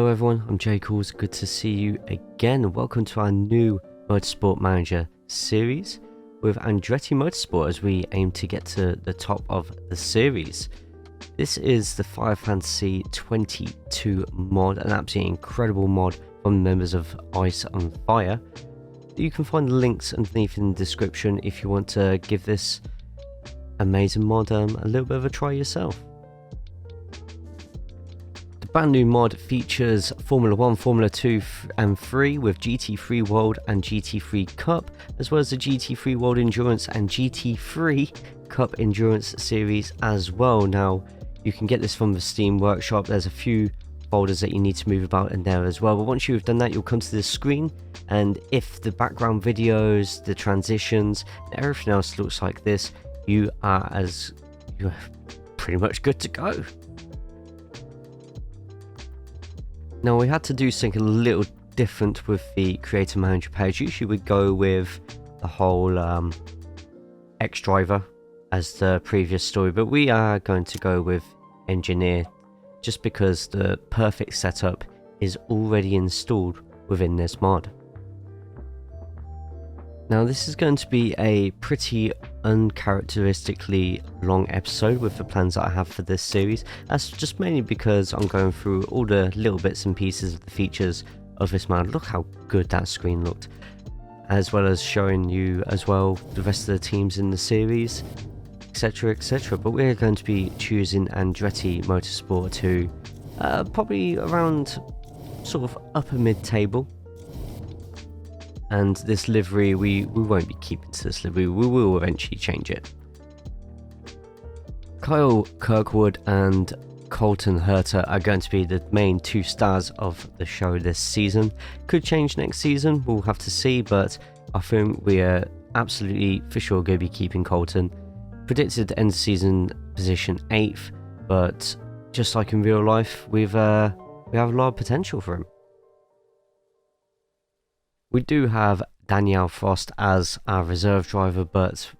Hello everyone, I'm JayCaulls, good to see you again. Welcome to our new Motorsport Manager series with Andretti Autosport as we aim to get to the top of the series. This is the Fire Fantasy 22 mod, an absolutely incredible mod from the members of ICE&FIRE. You can find the links underneath in the description if you want to give this amazing mod a little bit of a try yourself. The brand new mod features Formula 1, Formula 2 and 3 with GT3 World and GT3 Cup, as well as the GT3 World Endurance and GT3 Cup Endurance series as well. Now, you can get this from the Steam Workshop. There's a few folders that you need to move about in there as well, but once you've done that, you'll come to this screen, and if the background videos, the transitions, and everything else looks like this, you're pretty much good to go. Now, we had to do something a little different with the Creator Manager page. Usually we go with the whole X driver as the previous story, but we are going to go with Engineer just because the perfect setup is already installed within this mod. Now, this is going to be a pretty uncharacteristically long episode with the plans that I have for this series. That's just mainly because I'm going through all the little bits and pieces of the features of this mod. Look how good that screen looked, as well as showing you as well the rest of the teams in the series, etc, etc. But we're going to be choosing Andretti Motorsport to probably around sort of upper mid-table. And this livery, we won't be keeping to this livery, we will eventually change it. Kyle Kirkwood and Colton Herta are going to be the main two stars of the show this season. Could change next season, we'll have to see, but I think we are absolutely for sure going to be keeping Colton. Predicted end of season position 8th, but just like in real life, we have a lot of potential for him. We do have Danielle Frost as our reserve driver, but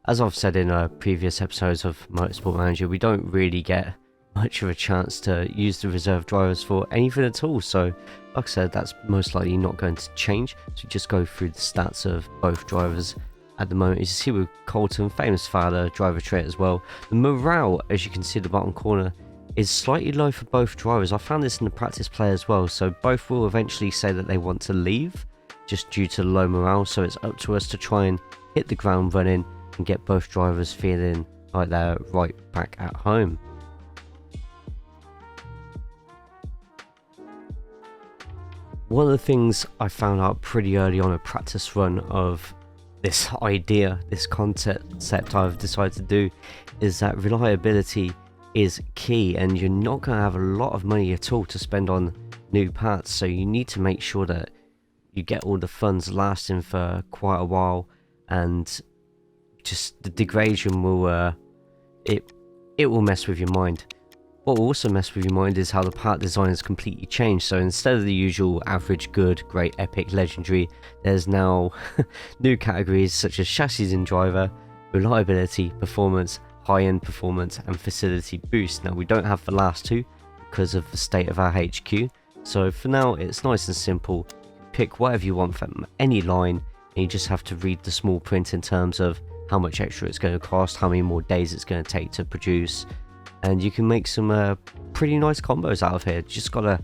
as I've said in previous episodes of Motorsport Manager, we don't really get much of a chance to use the reserve drivers for anything at all. So, like I said, that's most likely not going to change. So just go through the stats of both drivers at the moment. As you see with Colton, famous father, driver trait as well. The morale, as you can see at the bottom corner, is slightly low for both drivers. I found this in the practice play as well. So both will eventually say that they want to leave, just due to low morale, so it's up to us to try and hit the ground running and get both drivers feeling like they're right back at home. One of the things I found out pretty early on a practice run of this idea, this concept I've decided to do, is that reliability is key, and you're not going to have a lot of money at all to spend on new parts, so you need to make sure that you get all the funds lasting for quite a while, and just the degradation will it will mess with your mind. What will also mess with your mind is how the part design has completely changed. So instead of the usual average, good, great, epic, legendary, there's now new categories such as chassis and driver, reliability, performance, high-end performance, and facility boost. Now, we don't have the last two because of the state of our HQ, so for now it's nice and simple. Pick whatever you want from any line, and you just have to read the small print in terms of how much extra it's going to cost, how many more days it's going to take to produce, and you can make some pretty nice combos out of here. Just gotta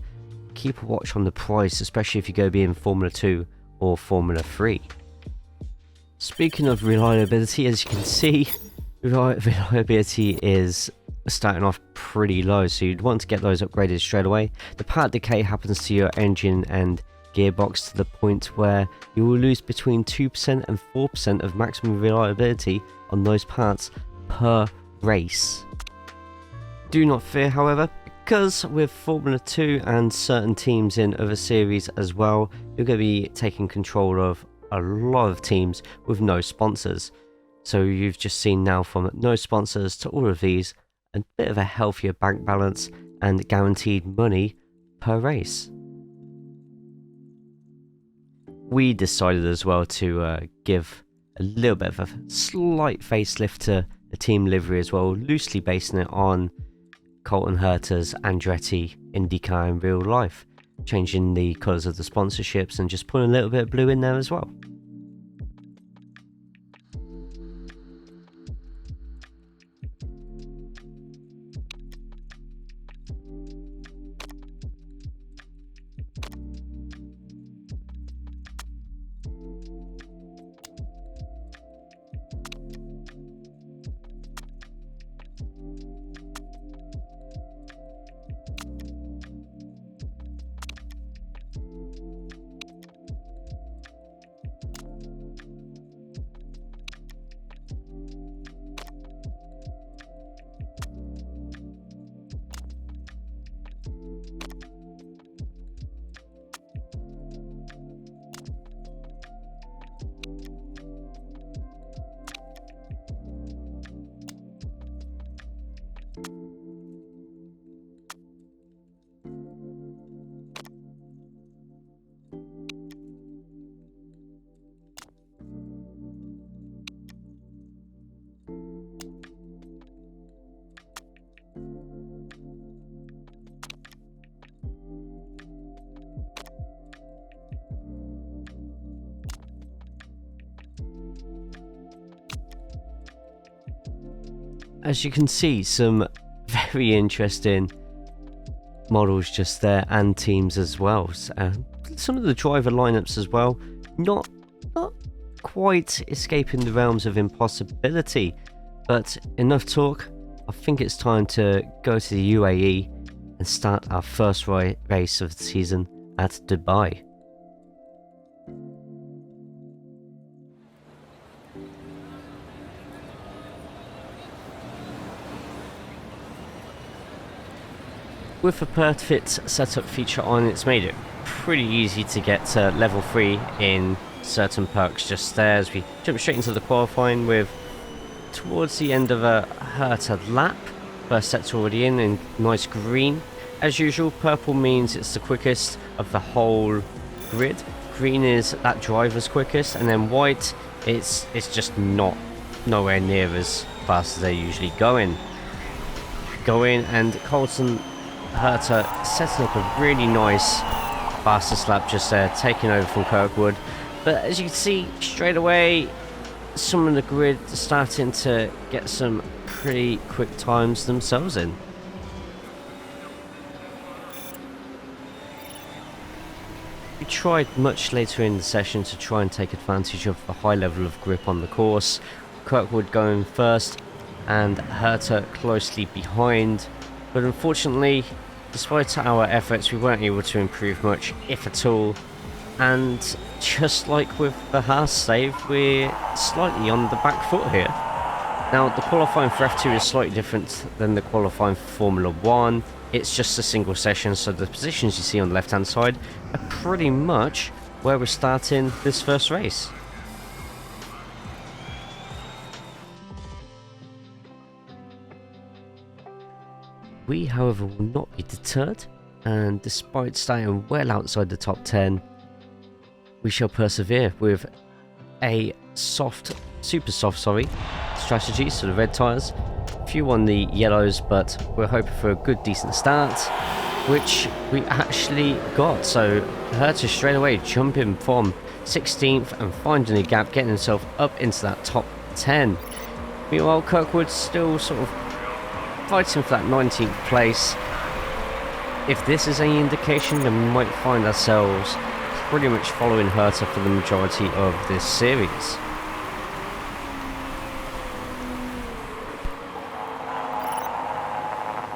keep a watch on the price, especially if you go be in Formula 2 or Formula 3. Speaking of reliability, as you can see, reliability is starting off pretty low, so you'd want to get those upgraded straight away. The part decay happens to your engine and gearbox to the point where you will lose between 2% and 4% of maximum reliability on those parts per race. Do not fear, however, because with Formula 2 and certain teams in other series as well, you're going to be taking control of a lot of teams with no sponsors. So you've just seen now from no sponsors to all of these, a bit of a healthier bank balance and guaranteed money per race. We decided as well to give a little bit of a slight facelift to the team livery as well, loosely basing it on Colton Herta's Andretti IndyCar in real life. changing the colours of the sponsorships and just putting a little bit of blue in there as well. As you can see, some very interesting models just there, and teams as well. Some of the driver lineups as well, not quite escaping the realms of impossibility, but enough talk. I think it's time to go to the UAE and start our first race of the season at Dubai. With the perfect setup feature on, it's made it pretty easy to get to level 3 in certain perks just there, as we jump straight into the qualifying with towards the end of a Herta lap. First set's already in nice green. As usual, purple means it's the quickest of the whole grid. Green is that driver's quickest, and then white, it's just nowhere near as fast as they're usually going. And Colton Herta setting up a really nice fastest lap just there, taking over from Kirkwood. But as you can see straight away, some of the grid starting to get some pretty quick times themselves in. We tried much later in the session to try and take advantage of the high level of grip on the course. Kirkwood going first and Herta closely behind. But unfortunately, despite our efforts, we weren't able to improve much, if at all. And just like with the Haas save, we're slightly on the back foot here. Now, the qualifying for F2 is slightly different than the qualifying for Formula 1. It's just a single session, so the positions you see on the left-hand side are pretty much where we're starting this first race. We, however, will not be deterred, and despite starting well outside the top 10, we shall persevere with a super soft strategy, so the red tyres, few on the yellows, but we're hoping for a good decent start, which we actually got. So Herta straight away jumping from 16th and finding a gap, getting himself up into that top 10. Meanwhile, Kirkwood still sort of fighting for that 19th place. If this is any indication, then we might find ourselves pretty much following Herta for the majority of this series.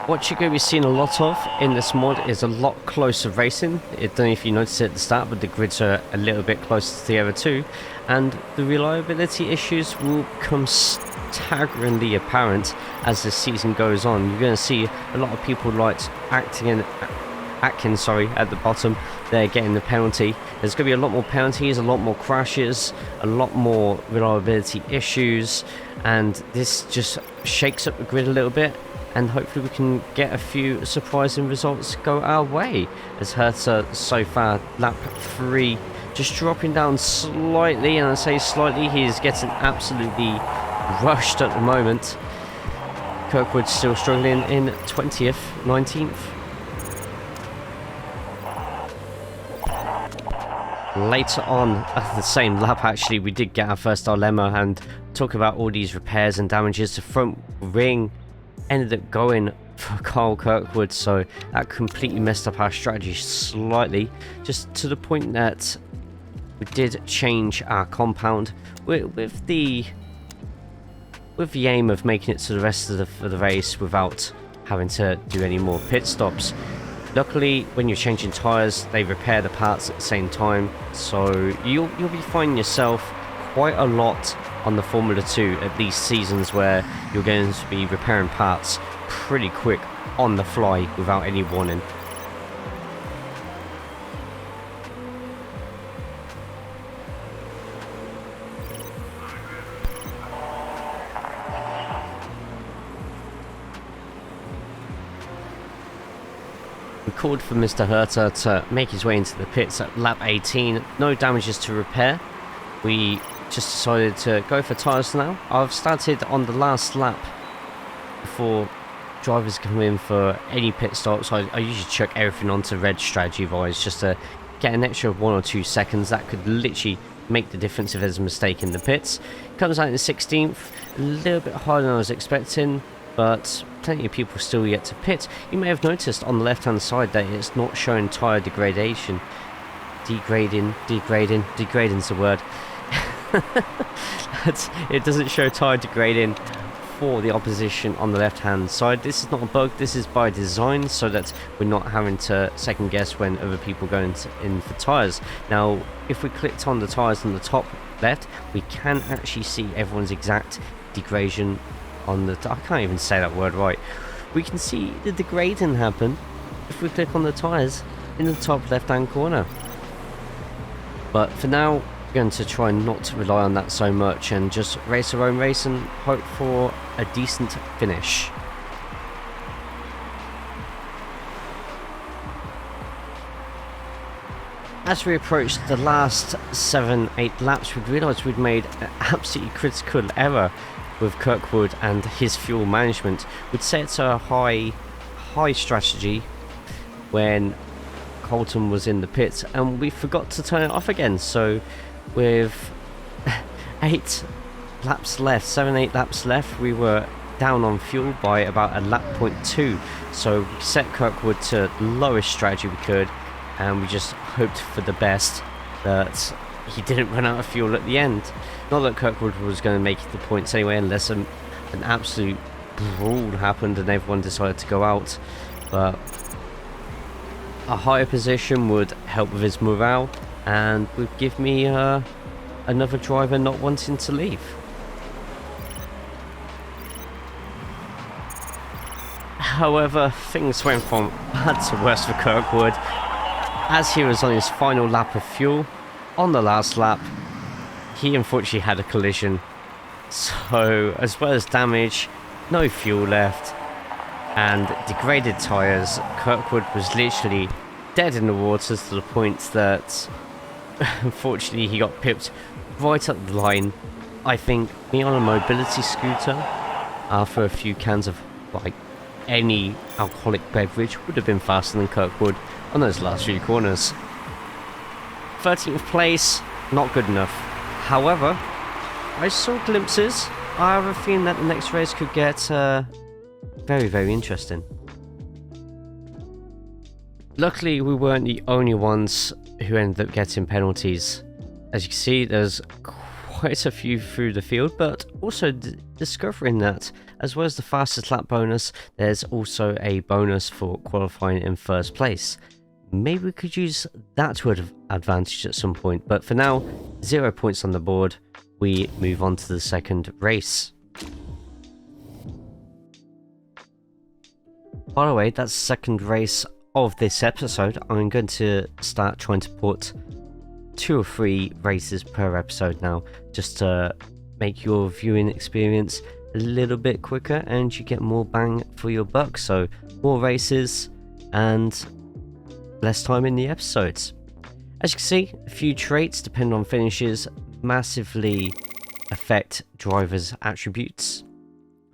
What you're going to be seeing a lot of in this mod is a lot closer racing. I don't know if you noticed it at the start, but the grids are a little bit closer to the other two, and the reliability issues will become staggeringly apparent as the season goes on. You're going to see a lot of people like Atkins at the bottom. They're getting the penalty. There's going to be a lot more penalties, a lot more crashes, a lot more reliability issues, and this just shakes up the grid a little bit. And hopefully we can get a few surprising results go our way. As Herta so far, lap 3, just dropping down slightly, and I say slightly, he's getting absolutely rushed at the moment. Kirkwood still struggling in 20th, 19th. later on, the same lap actually, we did get our first dilemma and talk about all these repairs and damages. The front ring ended up going for Kyle Kirkwood, so that completely messed up our strategy slightly, just to the point that we did change our compound with the aim of making it to the rest of the race without having to do any more pit stops. Luckily, when you're changing tyres, they repair the parts at the same time, so you'll be finding yourself quite a lot on the Formula 2 at these seasons where you're going to be repairing parts pretty quick on the fly without any warning. We called for Mr. Herta to make his way into the pits at lap 18. No damages to repair. We just decided to go for tyres now. I've started on the last lap before drivers come in for any pit stops. I usually chuck everything onto red strategy wise just to get an extra 1 or 2 seconds. That could literally make the difference if there's a mistake in the pits. Comes out in 16th, a little bit harder than I was expecting, but plenty of people still yet to pit. You may have noticed on the left hand side that it's not showing tyre degradation. Degrading's the word. It doesn't show tyre degrading for the opposition on the left hand side. This is not a bug, this is by design so that we're not having to second guess when other people go in for tyres. Now if we clicked on the tyres on the top left, we can actually see everyone's exact degradation on the I can't even say that word right. We can see the degrading happen if we click on the tyres in the top left hand corner. But for now, we're going to try not to rely on that so much and just race our own race and hope for a decent finish. As we approached the last 7-8 laps, we'd realised we'd made an absolutely critical error with Kirkwood and his fuel management. We'd set a high strategy when Colton was in the pits and we forgot to turn it off again, so with 8 laps left, 7-8 laps left, we were down on fuel by about a lap 0.2, so we set Kirkwood to the lowest strategy we could and we just hoped for the best that he didn't run out of fuel at the end. Not that Kirkwood was going to make the points anyway unless an absolute brawl happened and everyone decided to go out, but a higher position would help with his morale and would give me another driver not wanting to leave. However, things went from bad to worse for Kirkwood as he was on his final lap of fuel. On the last lap, he unfortunately had a collision, so as well as damage, no fuel left and degraded tyres, Kirkwood was literally dead in the waters to the point that unfortunately he got pipped right up the line. I think me on a mobility scooter after a few cans of like any alcoholic beverage would have been faster than Kirkwood on those last few corners. 13th place, not good enough. However, I saw glimpses. I have a feeling that the next race could get very, very interesting. Luckily, we weren't the only ones who ended up getting penalties. As you can see, there's quite a few through the field, but also discovering that as well as the fastest lap bonus, there's also a bonus for qualifying in first place. Maybe we could use that to advantage at some point, but for now, 0 points on the board. We move on to the second race. By the way, that's the second race of this episode. I'm going to start trying to put 2 or 3 races per episode now, just to make your viewing experience a little bit quicker and you get more bang for your buck. So more races and less time in the episodes. As you can see, a few traits depending on finishes massively affect drivers' attributes,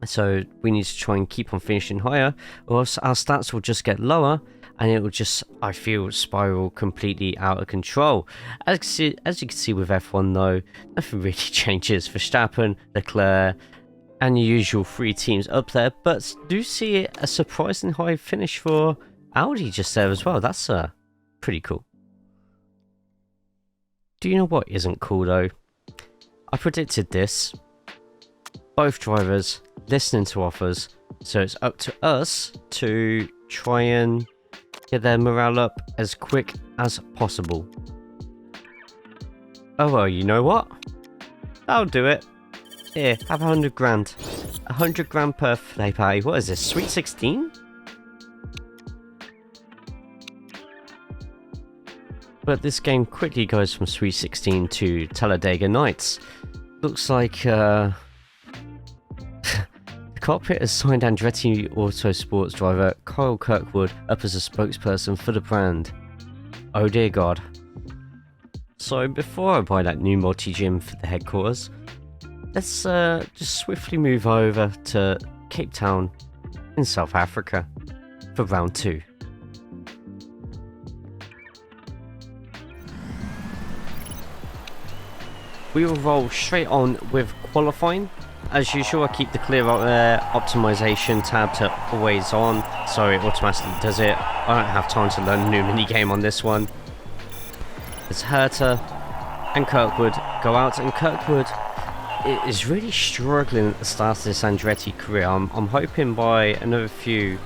so we need to try and keep on finishing higher or else our stats will just get lower and it will just, I feel, spiral completely out of control. As you can see with F1 though, nothing really changes. Verstappen, Leclerc, and your usual 3 teams up there, but do see a surprisingly high finish for Audi just there as well. That's pretty cool. Do you know what isn't cool though? I predicted this. Both drivers listening to offers, so it's up to us to try and get their morale up as quick as possible. Oh well, you know what? I'll do it. Here, have 100 grand. 100 grand per play party. What is this, Sweet 16? But this game quickly goes from Sweet 16 to Talladega Nights. Looks like the cockpit has signed Andretti Autosport's driver Kyle Kirkwood up as a spokesperson for the brand. Oh dear God. So before I buy that new multi-gym for the headquarters, let's just swiftly move over to Cape Town in South Africa for round 2. We will roll straight on with qualifying. As usual, I keep the clear optimization tab to always on, so it automatically does it. I don't have time to learn a new mini game on this one. As Herta and Kirkwood go out, and Kirkwood is really struggling at the start of this Andretti career. I'm hoping by another few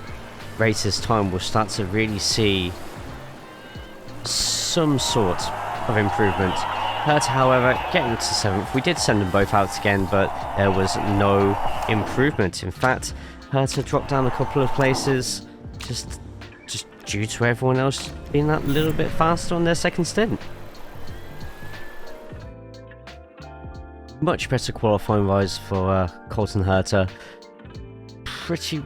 races time we'll start to really see some sort of improvement. Herta, however, getting to 7th. We did send them both out again, but there was no improvement. In fact, Herta dropped down a couple of places just due to everyone else being that little bit faster on their second stint. Much better qualifying rise for Colton Herta. Pity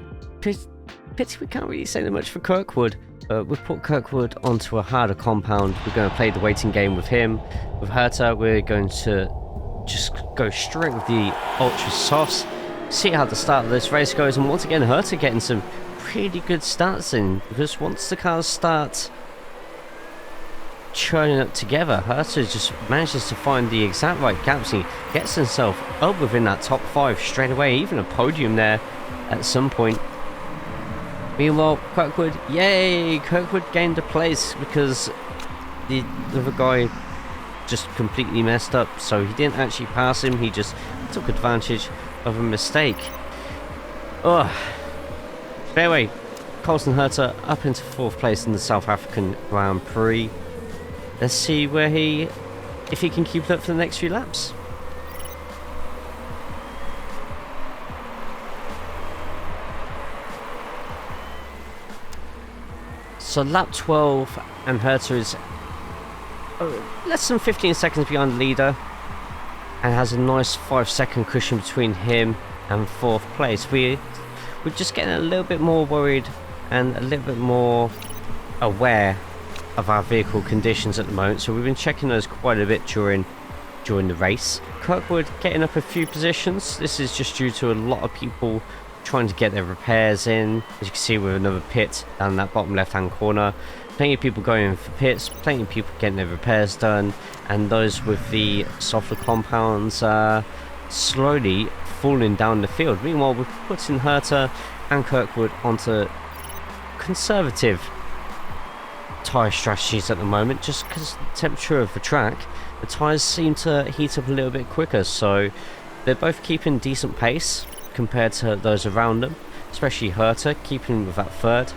we can't really say that much for Kirkwood. We've put Kirkwood onto a harder compound. We're going to play the waiting game with him. With Herta, we're going to just go straight with the ultra softs, see how the start of this race goes, and once again Herta getting some pretty good starts in, because once the cars start churning up together, Herta just manages to find the exact right gaps and he gets himself up within that top 5 straight away, even a podium there at some point. Meanwhile, Kirkwood, yay! Kirkwood gained a place because the other guy just completely messed up, so he didn't actually pass him, he just took advantage of a mistake. Ugh. Anyway, Colton Herta up into 4th place in the South African Grand Prix. Let's see if he can keep it up for the next few laps. So lap 12, and Herta is less than 15 seconds behind the leader and has a nice 5-second cushion between him and 4th place. We're just getting a little bit more worried and a little bit more aware of our vehicle conditions at the moment, so we've been checking those quite a bit during the race. Kirkwood getting up a few positions. This is just due to a lot of people trying to get their repairs in, as you can see with another pit down that bottom left hand corner. Plenty of people going in for pits, plenty of people getting their repairs done, and those with the softer compounds slowly falling down the field. Meanwhile, we're putting Herta and Kirkwood onto conservative tyre strategies at the moment, just because the temperature of the track, the tyres seem to heat up a little bit quicker, so they're both keeping decent pace compared to those around them, especially Herta keeping with that 3rd.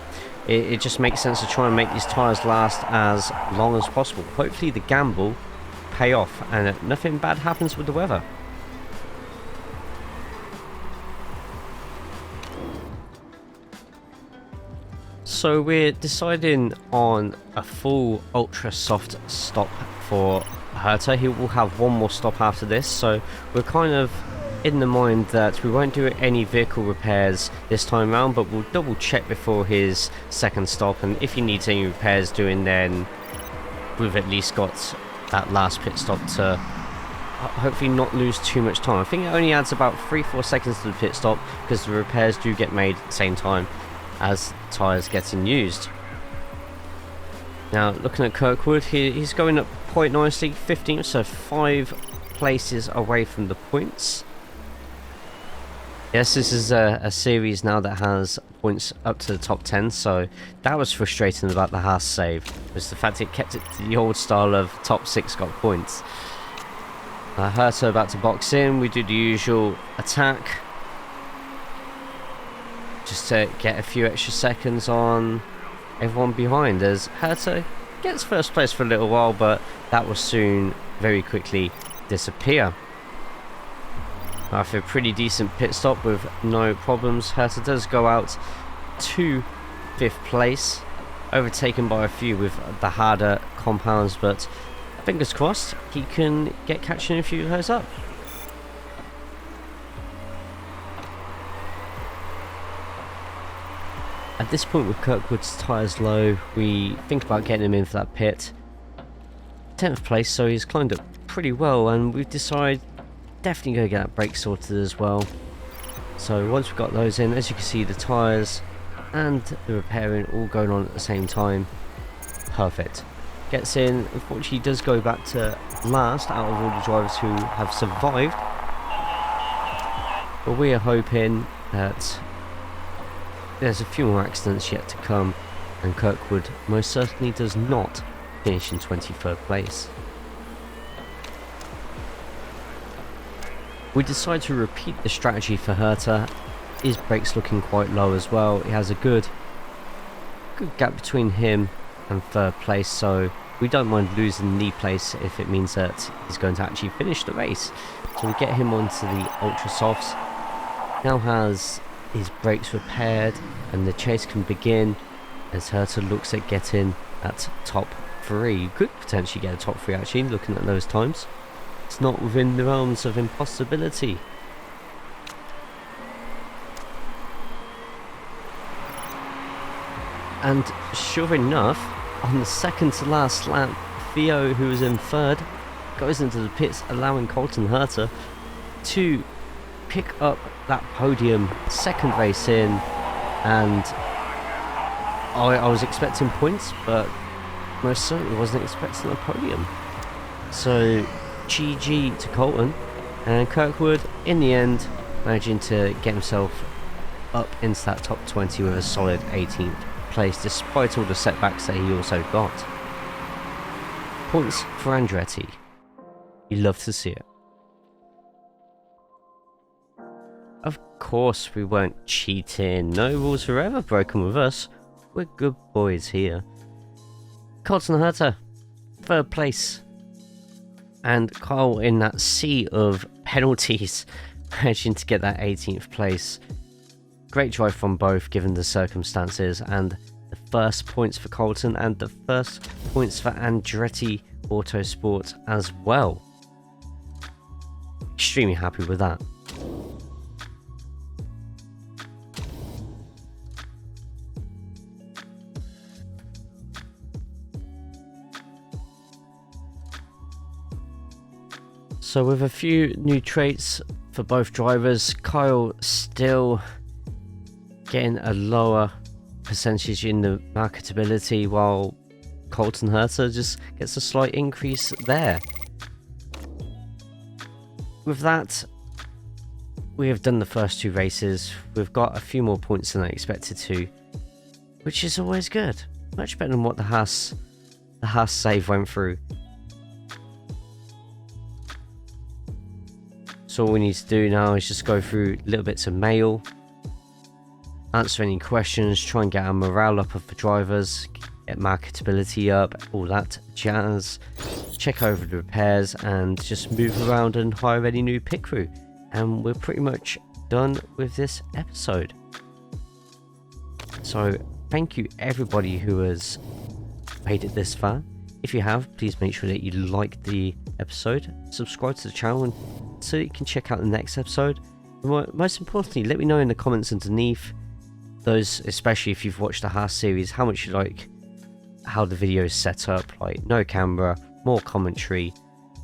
It just makes sense to try and make these tyres last as long as possible. Hopefully the gamble pay off and nothing bad happens with the weather. So we're deciding on a full ultra soft stop for Herta. He will have one more stop after this, so we're kind of in the mind that we won't do any vehicle repairs this time around, but we'll double check before his second stop, and if he needs any repairs doing, then we've at least got that last pit stop to hopefully not lose too much time. I think it only adds about 3-4 seconds to the pit stop because the repairs do get made at the same time as tyres getting used. Now, looking at Kirkwood, he's going up quite nicely, 15th, so 5 places away from the points. Yes, this is a series now that has points up to the top 10, so that was frustrating about the Haas save, was the fact it kept it to the old style of top 6 got points. Herta about to box in, we do the usual attack, just to get a few extra seconds on everyone behind, as Herta gets first place for a little while, but that will soon very quickly disappear. After a pretty decent pit stop with no problems, Herta does go out to 5th place, overtaken by a few with the harder compounds, but fingers crossed he can get catching a few of those up. At this point, with Kirkwood's tyres low, we think about getting him in for that pit. 10th place, so he's climbed up pretty well, and we've decided definitely going to get that brake sorted as well. So once we've got those in, as you can see, the tyres and the repairing all going on at the same time. Perfect. Gets in, unfortunately does go back to last out of all the drivers who have survived. But we are hoping that there's a few more accidents yet to come, and Kirkwood most certainly does not finish in 23rd place. We decide to repeat the strategy for Herta. His brakes looking quite low as well. He has a good gap between him and 3rd place, so we don't mind losing the place if it means that he's going to actually finish the race. So we get him onto the ultra softs. Now has his brakes repaired and the chase can begin as Herta looks at getting that top 3. Could potentially get a top 3 actually, looking at those times. It's not within the realms of impossibility. And sure enough, on the second to last lap, Theo, who was in 3rd, goes into the pits, allowing Colton Herta to pick up that podium, 2nd race in, and I was expecting points, but most certainly wasn't expecting a podium. So GG to Colton, and Kirkwood in the end managing to get himself up into that top 20 with a solid 18th place despite all the setbacks that he also got. Points for Andretti. You love to see it. Of course we weren't cheating, no rules were ever broken with us, we're good boys here. Colton Herta, 3rd place. And Kyle in that sea of penalties managing to get that 18th place. Great drive from both given the circumstances, and the first points for Colton and the first points for Andretti Autosport as well. Extremely happy with that. So with a few new traits for both drivers, Kyle still getting a lower percentage in the marketability, while Colton Herta just gets a slight increase there. With that, we have done the first 2 races. We've got a few more points than I expected to, which is always good. Much better than what the Haas save went through. So all we need to do now is just go through little bits of mail, answer any questions, try and get our morale up of the drivers, get marketability up, all that jazz, check over the repairs and just move around and hire any new pit crew. And we're pretty much done with this episode. So thank you everybody who has made it this far. If you have, please make sure that you like the episode, subscribe to the channel and so you can check out the next episode. And most importantly, let me know in the comments underneath, those especially if you've watched the Haas series, how much you like how the video is set up, like no camera, more commentary,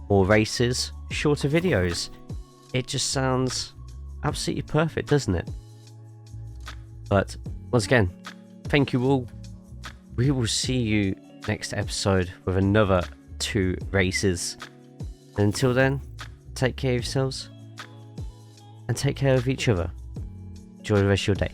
more races, shorter videos. It just sounds absolutely perfect, doesn't it? But once again, thank you all. We will see you next episode with another 2 races. And until then, take care of yourselves and take care of each other. Enjoy the rest of your day.